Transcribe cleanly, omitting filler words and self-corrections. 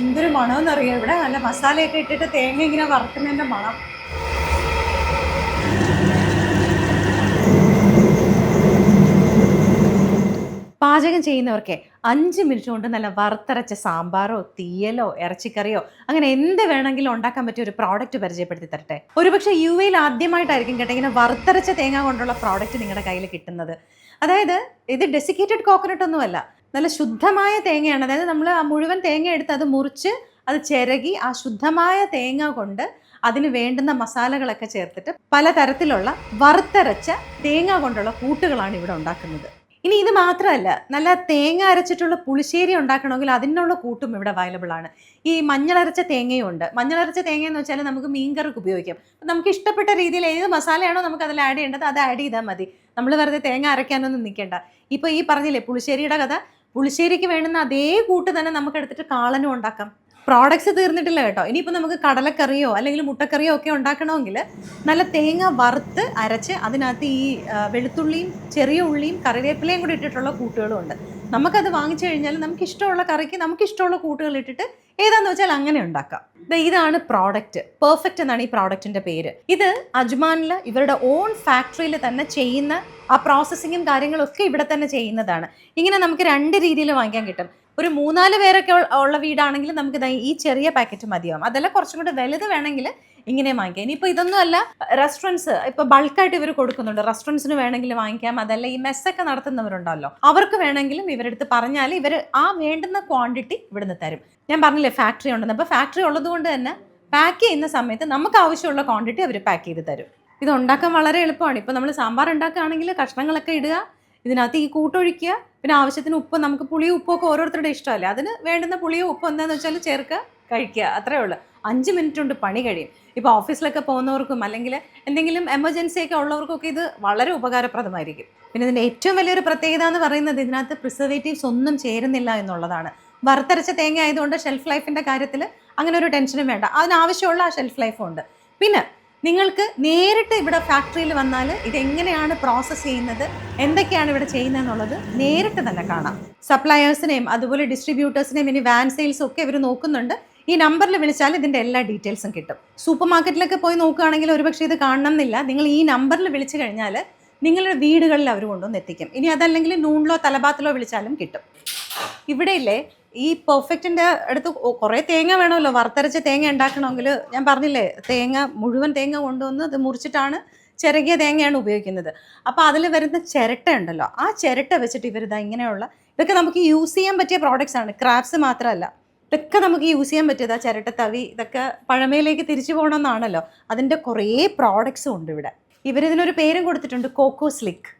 എന്തൊരു മണമെന്നറിയോ, ഇവിടെ നല്ല മസാലയൊക്കെ ഇട്ടിട്ട് തേങ്ങ ഇങ്ങനെ വറുക്കുന്നതിൻ്റെ മണം. പാചകം ചെയ്യുന്നവർക്കെ 5 മിനിറ്റ് കൊണ്ട് നല്ല വറുത്തരച്ച സാമ്പാറോ തീയലോ ഇറച്ചിക്കറിയോ അങ്ങനെ എന്ത് വേണമെങ്കിലും ഉണ്ടാക്കാൻ പറ്റിയ ഒരു പ്രോഡക്റ്റ് പരിചയപ്പെടുത്തി തരട്ടെ. ഒരുപക്ഷെ UAയിൽ ആദ്യമായിട്ടായിരിക്കും കേട്ടോ ഇങ്ങനെ വറുത്തരച്ച തേങ്ങ കൊണ്ടുള്ള പ്രോഡക്റ്റ് നിങ്ങളുടെ കയ്യിൽ കിട്ടുന്നത്. അതായത് ഇത് ഡെസിക്കേറ്റഡ് കോക്കനട്ട് ഒന്നുമല്ല, നല്ല ശുദ്ധമായ തേങ്ങയാണ്. അതായത് നമ്മൾ ആ മുഴുവൻ തേങ്ങ എടുത്ത് അത് മുറിച്ച് അത് ചിരകി ആ ശുദ്ധമായ തേങ്ങ കൊണ്ട് അതിന് വേണ്ടുന്ന മസാലകളൊക്കെ ചേർത്തിട്ട് പലതരത്തിലുള്ള വറുത്തരച്ച തേങ്ങ കൊണ്ടുള്ള കൂട്ടുകളാണ് ഇവിടെ ഉണ്ടാക്കുന്നത്. ഇനി ഇത് മാത്രമല്ല, നല്ല തേങ്ങ അരച്ചിട്ടുള്ള പുളിശ്ശേരി ഉണ്ടാക്കണമെങ്കിൽ അതിനുള്ള കൂട്ടും ഇവിടെ അവൈലബിൾ ആണ്. ഈ മഞ്ഞളരച്ച തേങ്ങയും ഉണ്ട്. മഞ്ഞളരച്ച തേങ്ങ എന്ന് വെച്ചാൽ നമുക്ക് മീൻകറിക്ക് ഉപയോഗിക്കാം. നമുക്ക് ഇഷ്ടപ്പെട്ട രീതിയിൽ ഏത് മസാലയാണോ നമുക്ക് അതിൽ ആഡ് ചെയ്യേണ്ടത് അത് ആഡ് ചെയ്താൽ മതി. നമ്മൾ വെറുതെ തേങ്ങ അരയ്ക്കാനൊന്നും നിൽക്കേണ്ട. ഇപ്പോൾ ഈ പറഞ്ഞില്ലേ പുളിശ്ശേരിയുടെ കഥ, പുളിശ്ശേരിക്ക് വേണ്ടുന്ന അതേ കൂട്ട് തന്നെ നമുക്ക് എടുത്തിട്ട് കാളനും ഉണ്ടാക്കാം. പ്രോഡക്ട്സ് തീർന്നിട്ടില്ല കേട്ടോ. ഇനിയിപ്പോൾ നമുക്ക് കടലക്കറിയോ അല്ലെങ്കിൽ മുട്ടക്കറിയോ ഒക്കെ ഉണ്ടാക്കണമെങ്കിൽ നല്ല തേങ്ങ വറുത്ത് അരച്ച് അതിനകത്ത് ഈ വെളുത്തുള്ളിയും ചെറിയ ഉള്ളിയും കറിവേപ്പിലയും കൂടി ഇട്ടിട്ടുള്ള കൂട്ടുകളും ഉണ്ട്. നമുക്കത് വാങ്ങിച്ചു കഴിഞ്ഞാൽ നമുക്ക് ഇഷ്ടമുള്ള കറിക്ക് നമുക്ക് ഇഷ്ടമുള്ള കൂട്ടുകൾ ഇട്ടിട്ട് ഏതാന്ന് വെച്ചാൽ അങ്ങനെ ഉണ്ടാക്കാം. ഇതാണ് പ്രോഡക്റ്റ്. പെർഫെക്റ്റ് എന്നാണ് ഈ പ്രോഡക്റ്റിന്റെ പേര്. ഇത് അജ്മാനിൽ ഇവരുടെ ഓൺ ഫാക്ടറിയിൽ തന്നെ ചെയ്യുന്ന ആ പ്രോസസ്സിങ്ങും കാര്യങ്ങളും ഒക്കെ ഇവിടെ തന്നെ ചെയ്യുന്നതാണ്. ഇങ്ങനെ നമുക്ക് 2 രീതിയിൽ വാങ്ങിക്കാൻ കിട്ടും. ഒരു 3-4 പേരൊക്കെ ഉള്ള വീടാണെങ്കിൽ നമുക്ക് ഈ ചെറിയ പാക്കറ്റ് മതിയാവും. അതല്ല കുറച്ചും കൂടെ വലുത് വേണമെങ്കിൽ ഇങ്ങനെ വാങ്ങിക്കാം. ഇനിയിപ്പോൾ ഇതൊന്നും അല്ല, റെസ്റ്റോറൻറ്റ്സ് ഇപ്പോൾ ബൾക്കായിട്ട് ഇവർ കൊടുക്കുന്നുണ്ട്. റെസ്റ്റോറൻറ്റ്സിന് വേണമെങ്കിൽ വാങ്ങിക്കാം. അതല്ല ഈ മെസ്സൊക്കെ നടത്തുന്നവരുണ്ടല്ലോ, അവർക്ക് വേണമെങ്കിലും ഇവരെടുത്ത് പറഞ്ഞാൽ ഇവർ ആ വേണ്ടുന്ന ക്വാണ്ടിറ്റി ഇവിടുന്ന് തരും. ഞാൻ പറഞ്ഞില്ലേ ഫാക്ടറി ഉണ്ടെന്ന്. അപ്പോൾ ഫാക്ടറി ഉള്ളത് കൊണ്ട് തന്നെ പാക്ക് ചെയ്യുന്ന സമയത്ത് നമുക്ക് ആവശ്യമുള്ള ക്വാണ്ടിറ്റി അവർ പാക്ക് ചെയ്ത് തരും. ഇത് ഉണ്ടാക്കാൻ വളരെ എളുപ്പമാണ്. ഇപ്പോൾ നമ്മൾ സാമ്പാർ ഉണ്ടാക്കുകയാണെങ്കിൽ കഷ്ണങ്ങളൊക്കെ ഇടുക, ഇതിനകത്ത് ഈ കൂട്ടൊഴിക്കുക, പിന്നെ ആവശ്യത്തിന് ഉപ്പ്, നമുക്ക് പുളിയും ഉപ്പൊക്കെ ഓരോരുത്തരുടെ ഇഷ്ടമല്ലേ, അതിന് വേണ്ടുന്ന പുളിയോ ഉപ്പോ എന്താണെന്ന് വെച്ചാൽ ചേർക്കുക, കഴിക്കുക, അത്രേ ഉള്ളൂ. 5 മിനിറ്റ് കൊണ്ട് പണി കഴിയും. ഇപ്പോൾ ഓഫീസിലൊക്കെ പോകുന്നവർക്കും അല്ലെങ്കിൽ എന്തെങ്കിലും എമർജൻസി ഒക്കെ ഉള്ളവർക്കൊക്കെ ഇത് വളരെ ഉപകാരപ്രദമായിരിക്കും. പിന്നെ ഇതിൻ്റെ ഏറ്റവും വലിയൊരു പ്രത്യേകത എന്ന് പറയുന്നത് ഇതിനകത്ത് പ്രിസർവേറ്റീവ്സ് ഒന്നും ചേരുന്നില്ല എന്നുള്ളതാണ്. വറുത്തരച്ച തേങ്ങ ആയതുകൊണ്ട് ഷെൽഫ് ലൈഫിൻ്റെ കാര്യത്തിൽ അങ്ങനെ ഒരു ടെൻഷനും വേണ്ട. അതിനാവശ്യമുള്ള ആ ഷെൽഫ് ലൈഫും ഉണ്ട്. പിന്നെ നിങ്ങൾക്ക് നേരിട്ട് ഇവിടെ ഫാക്ടറിയിൽ വന്നാൽ ഇതെങ്ങനെയാണ് പ്രോസസ്സ് ചെയ്യുന്നത്, എന്തൊക്കെയാണ് ഇവിടെ ചെയ്യുന്നതെന്നുള്ളത് നേരിട്ട് തന്നെ കാണാം. സപ്ലയേഴ്സിനെയും അതുപോലെ ഡിസ്ട്രിബ്യൂട്ടേഴ്സിനെയും ഇനി വാൻ സെയിൽസും ഒക്കെ ഇവർ നോക്കുന്നുണ്ട്. ഈ നമ്പറിൽ വിളിച്ചാൽ ഇതിൻ്റെ എല്ലാ ഡീറ്റെയിൽസും കിട്ടും. സൂപ്പർ മാർക്കറ്റിലൊക്കെ പോയി നോക്കുകയാണെങ്കിൽ ഒരുപക്ഷെ ഇത് കാണണം എന്നില്ല. നിങ്ങൾ ഈ നമ്പറിൽ വിളിച്ചു കഴിഞ്ഞാൽ നിങ്ങളുടെ വീടുകളിൽ അവർ കൊണ്ടുവന്ന് എത്തിക്കും. ഇനി അതല്ലെങ്കിൽ നൂണിലോ തലബാത്തിലോ വിളിച്ചാലും കിട്ടും. ഇവിടെ ഇല്ലേ ഈ പെർഫെക്റ്റിൻ്റെ അടുത്ത് കുറേ തേങ്ങ വേണമല്ലോ. വറുത്തരച്ച തേങ്ങ ഉണ്ടാക്കണമെങ്കിൽ ഞാൻ പറഞ്ഞില്ലേ മുഴുവൻ തേങ്ങ കൊണ്ടുവന്ന് അത് മുറിച്ചിട്ടാണ് ചിരകിയ തേങ്ങയാണ് ഉപയോഗിക്കുന്നത്. അപ്പോൾ അതിൽ വരുന്ന ചിരട്ട ഉണ്ടല്ലോ, ആ ചിരട്ട വെച്ചിട്ട് ഇവരിതാ ഇങ്ങനെയുള്ള ഇതൊക്കെ നമുക്ക് യൂസ് ചെയ്യാൻ പറ്റിയ പ്രോഡക്റ്റ്സ് ആണ്. ക്രാഫ്റ്റ്സ് മാത്രമല്ല, ഇതൊക്കെ നമുക്ക് യൂസ് ചെയ്യാൻ പറ്റിയത്. ആ ചിരട്ട തവി ഇതൊക്കെ പഴമയിലേക്ക് തിരിച്ചു പോകണമെന്നാണല്ലോ, അതിൻ്റെ കുറേ പ്രോഡക്റ്റ്സും ഉണ്ട് ഇവിടെ. ഇവരിതിനൊരു പേരും കൊടുത്തിട്ടുണ്ട്, കോക്കോ സ്ലിക്ക്.